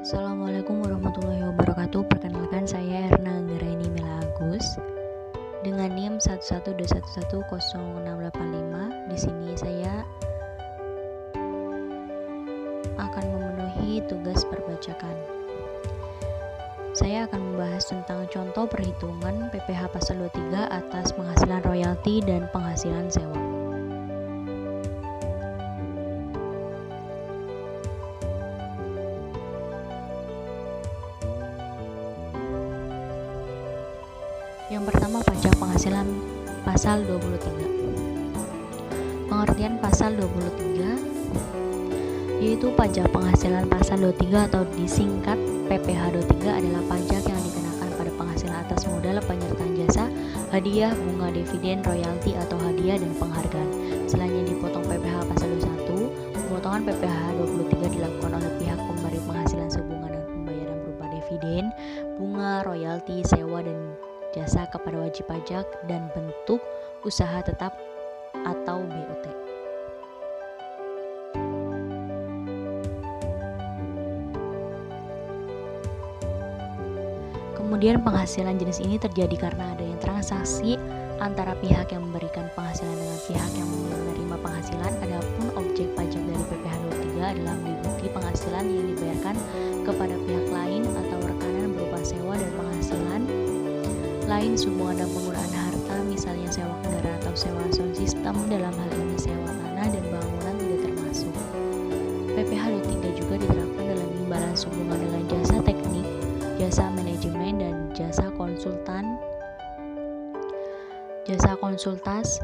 Assalamualaikum warahmatullahi wabarakatuh. Perkenalkan, saya Erna Anggraini Mila Agus dengan NIM 112110685. Di sini saya akan memenuhi tugas perbacakan. Saya akan membahas tentang contoh perhitungan PPh pasal 23 atas penghasilan royalti dan penghasilan sewa. Yang pertama, pajak penghasilan pasal 23. Pengertian pasal 23 yaitu pajak penghasilan pasal 23 atau disingkat PPh 23 adalah pajak yang dikenakan pada penghasilan atas modal penyertaan jasa, hadiah, bunga, dividen, royalti atau hadiah dan penghargaan. Selain yang dipotong PPh pasal 21, pemotongan PPh 23 dilakukan oleh pihak pemberi penghasilan sehubungan dengan pembayaran berupa dividen, bunga, royalti, sewa dan jasa kepada wajib pajak dan bentuk usaha tetap atau BUT. Kemudian penghasilan jenis ini terjadi karena adanya transaksi antara pihak yang memberikan penghasilan dengan pihak yang menerima penghasilan. Adapun objek pajak dari PPh 23 adalah meliputi penghasilan yang dibayarkan kepada pihak lain atau rekanan berupa sewa dan penghasilan lain sehubungan dengan penggunaan harta, misalnya sewa kendaraan atau sewa sound system. Dalam hal ini sewa tanah dan bangunan tidak termasuk. PPh 23 juga diterapkan dalam imbalan sehubungan dengan jasa teknik, jasa manajemen dan jasa konsultas,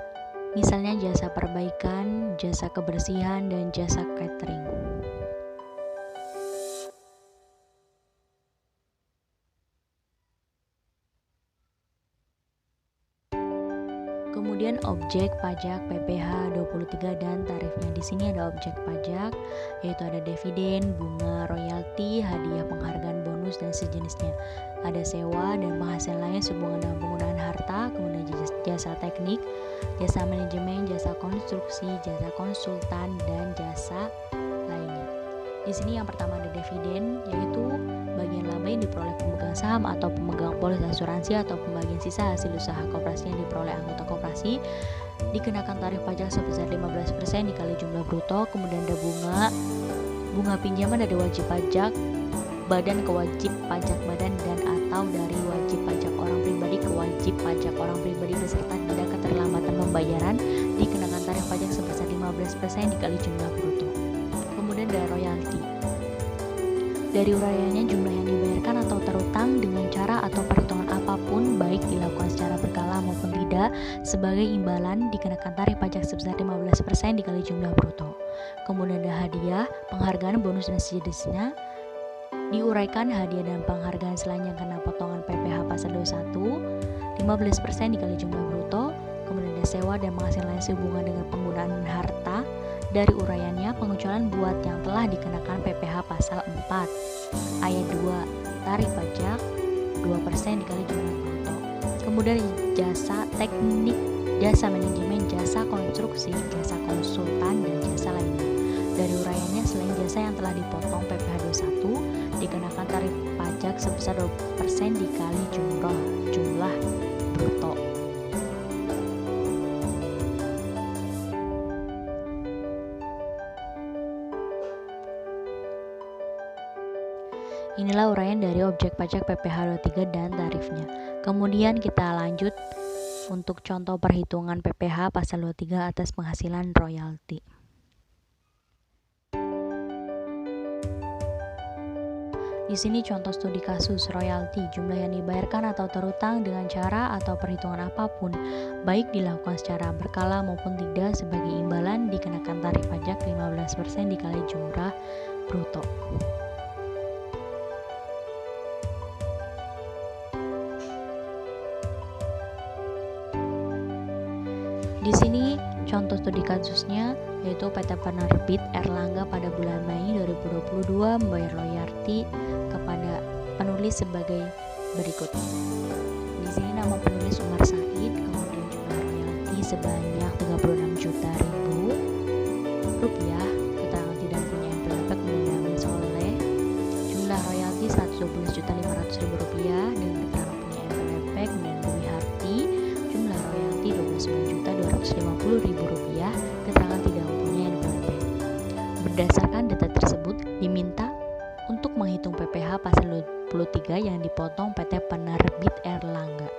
misalnya jasa perbaikan, jasa kebersihan dan jasa catering. Kemudian objek pajak PPh 23 dan tarifnya. Di sini ada objek pajak yaitu ada dividen, bunga, royalti, hadiah, penghargaan, bonus dan sejenisnya. Ada sewa dan penghasilan lain sehubungan dengan penggunaan harta, kemudian jasa teknik, jasa manajemen, jasa konstruksi, jasa konsultan dan jasa lainnya. Di sini yang pertama ada dividen, yaitu bagian laba yang diperoleh pemegang saham atau pemegang polis asuransi atau pembagian sisa hasil usaha koperasi yang diperoleh anggota koperasi, dikenakan tarif pajak sebesar 15% dikali jumlah bruto. Kemudian ada bunga pinjaman dari wajib pajak badan ke wajib pajak badan dan atau dari wajib pajak orang pribadi ke wajib pajak orang pribadi beserta denda keterlambatan pembayaran, dikenakan tarif pajak sebesar 15% dikali jumlah bruto. Kemudian ada royalti. Dari uraiannya jumlah yang dibayarkan atau terutang dengan cara atau perhitungan apapun, baik dilakukan secara berkala maupun tidak, sebagai imbalan dikenakan tarif pajak sebesar 15% dikali jumlah bruto. Kemudian ada hadiah, penghargaan, bonus dan sejenisnya. Diuraikan hadiah dan penghargaan selain yang kena potongan PPh pasal 21, 15% dikali jumlah bruto. Kemudian ada sewa dan penghasilan lain sehubungan dengan penggunaan harta. Dari uraiannya, pengecualian buat yang telah dikenakan PPh pasal 4 ayat 2, tarif pajak 2% dikali jumlah bruto. Kemudian jasa teknik, jasa manajemen, jasa konstruksi, jasa konsultan dan jasa lainnya. Dari uraiannya, selain jasa yang telah dipotong PPh 21, dikenakan tarif pajak sebesar 2% dikali jumlah bruto. Inilah uraian dari objek pajak PPh 23 dan tarifnya. Kemudian kita lanjut untuk contoh perhitungan PPh pasal 23 atas penghasilan royalti. Di sini contoh studi kasus royalti, jumlah yang dibayarkan atau terutang dengan cara atau perhitungan apapun, baik dilakukan secara berkala maupun tidak, sebagai imbalan dikenakan tarif pajak 15% dikali jumlah bruto. Di sini contoh studi kasusnya yaitu PT Penerbit Erlangga pada bulan Mei 2022 membayar royalti kepada penulis sebagai berikut. Di sini nama penulis Umar Said, kemudian jumlah royalti sebanyak 36 juta rupiah. Keterangan tidak punya NPWP kemudian Soleh. Jumlah royalti royalti Rp112.500.000 dengan keterangan punya NPWP. Kemudian Dwi Harti jumlah royalti Rp29.250.000, keterangan tidak mempunyai NPWP. Berdasarkan data tersebut diminta untuk menghitung PPh pasal 23 yang dipotong PT Penerbit Erlangga.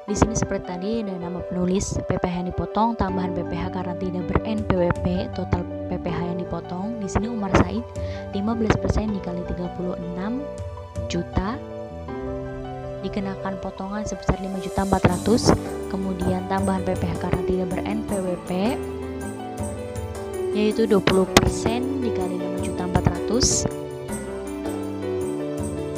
Di sini seperti tadi ada nama penulis, PPh yang dipotong, tambahan PPh karena tidak ber-NPWP, total PPh yang dipotong. Di sini Umar Said 15% dikali 36 juta dikenakan potongan sebesar 5.400.000. Kemudian tambahan PPh karena tidak ber-NPWP yaitu 20% dikali 5.400.000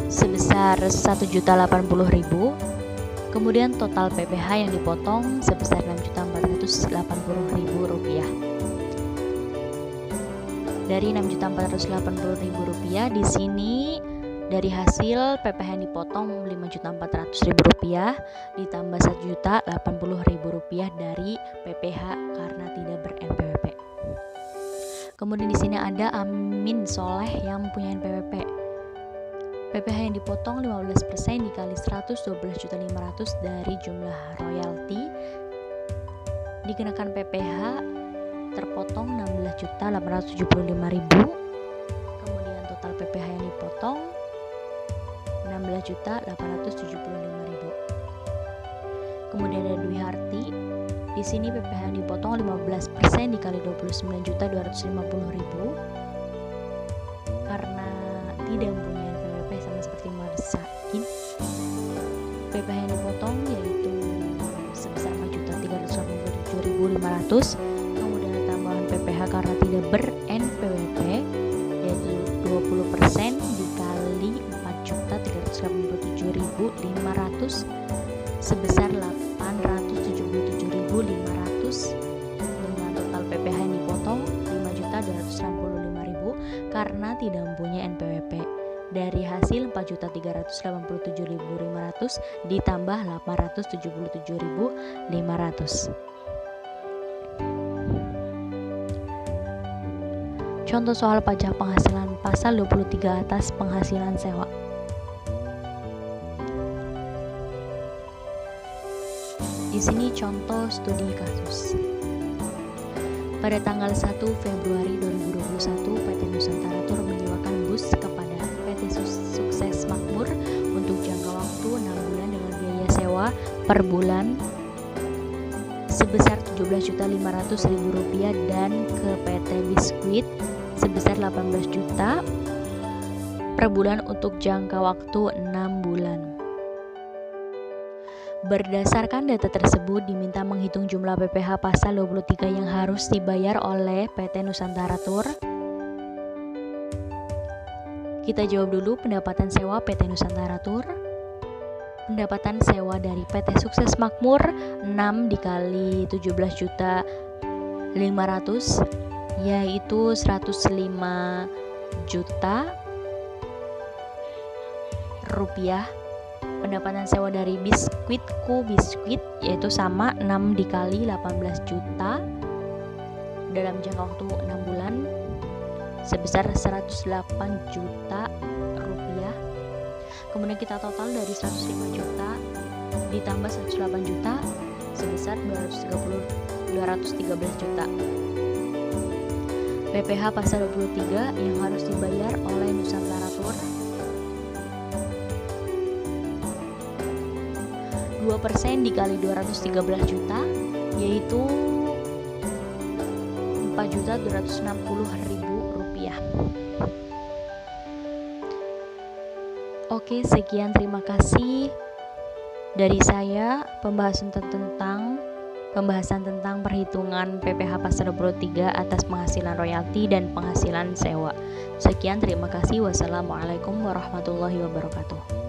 sebesar 1.080.000. Kemudian total PPh yang dipotong sebesar Rp6.480.000. Dari Rp6.480.000 di sini dari hasil PPh yang dipotong Rp5.400.000 ditambah Rp1.080.000 dari PPh karena tidak ber-NPWP. Kemudian di sini ada Amin Soleh yang mempunyai NPWP. PPh yang dipotong 15% dikali 112.500.000 dari jumlah royalti. Dikenakan PPh terpotong 16.875.000. Kemudian total PPh yang dipotong 16.875.000. Kemudian ada Dwi Harti. Di sini PPh yang dipotong 15% dikali 29.250.000 karena tidak mempunyai NPWP sama seperti Umar Said. PPh yang dipotong yaitu sebesar 4.387.500. Kemudian ada tambahan PPh karena tidak ber-NPWP yaitu 20% dikali 4.387.500 sebesar 877.500 dengan total PPh yang dipotong 5.265.000 karena tidak mempunyai NPWP. Dari hasil 4.387.500 ditambah 877.500. Contoh soal pajak penghasilan pasal 23 atas penghasilan sewa. Di sini contoh studi kasus. Pada tanggal 1 Februari 2021, PT Nusantara Tour menyewakan bus kepada PT Sukses Makmur untuk jangka waktu 6 bulan dengan biaya sewa per bulan sebesar Rp17.500.000 dan ke PT Biskuit sebesar 18 juta per bulan untuk jangka waktu 6 bulan. Berdasarkan data tersebut diminta menghitung jumlah PPh pasal 23 yang harus dibayar oleh PT Nusantara Tour. Kita jawab dulu. Pendapatan sewa PT Nusantara Tour. Pendapatan sewa dari PT Sukses Makmur 6 dikali 17.500.000 yaitu 105 juta rupiah. Pendapatan sewa dari Biskuitku Biskuit yaitu sama 6 dikali 18 juta dalam jangka waktu 6 bulan sebesar 108 juta rupiah. Kemudian kita total dari 105 juta ditambah 108 juta sebesar 213 juta. PPh pasal 23 yang harus dibayar oleh Nusantara Tour 2% dikali 213 juta yaitu Rp4.260.000. Oke, sekian, terima kasih dari saya pembahasan tentang perhitungan PPh pasal 23 atas penghasilan royalti dan penghasilan sewa. Sekian, terima kasih. Wassalamualaikum warahmatullahi wabarakatuh.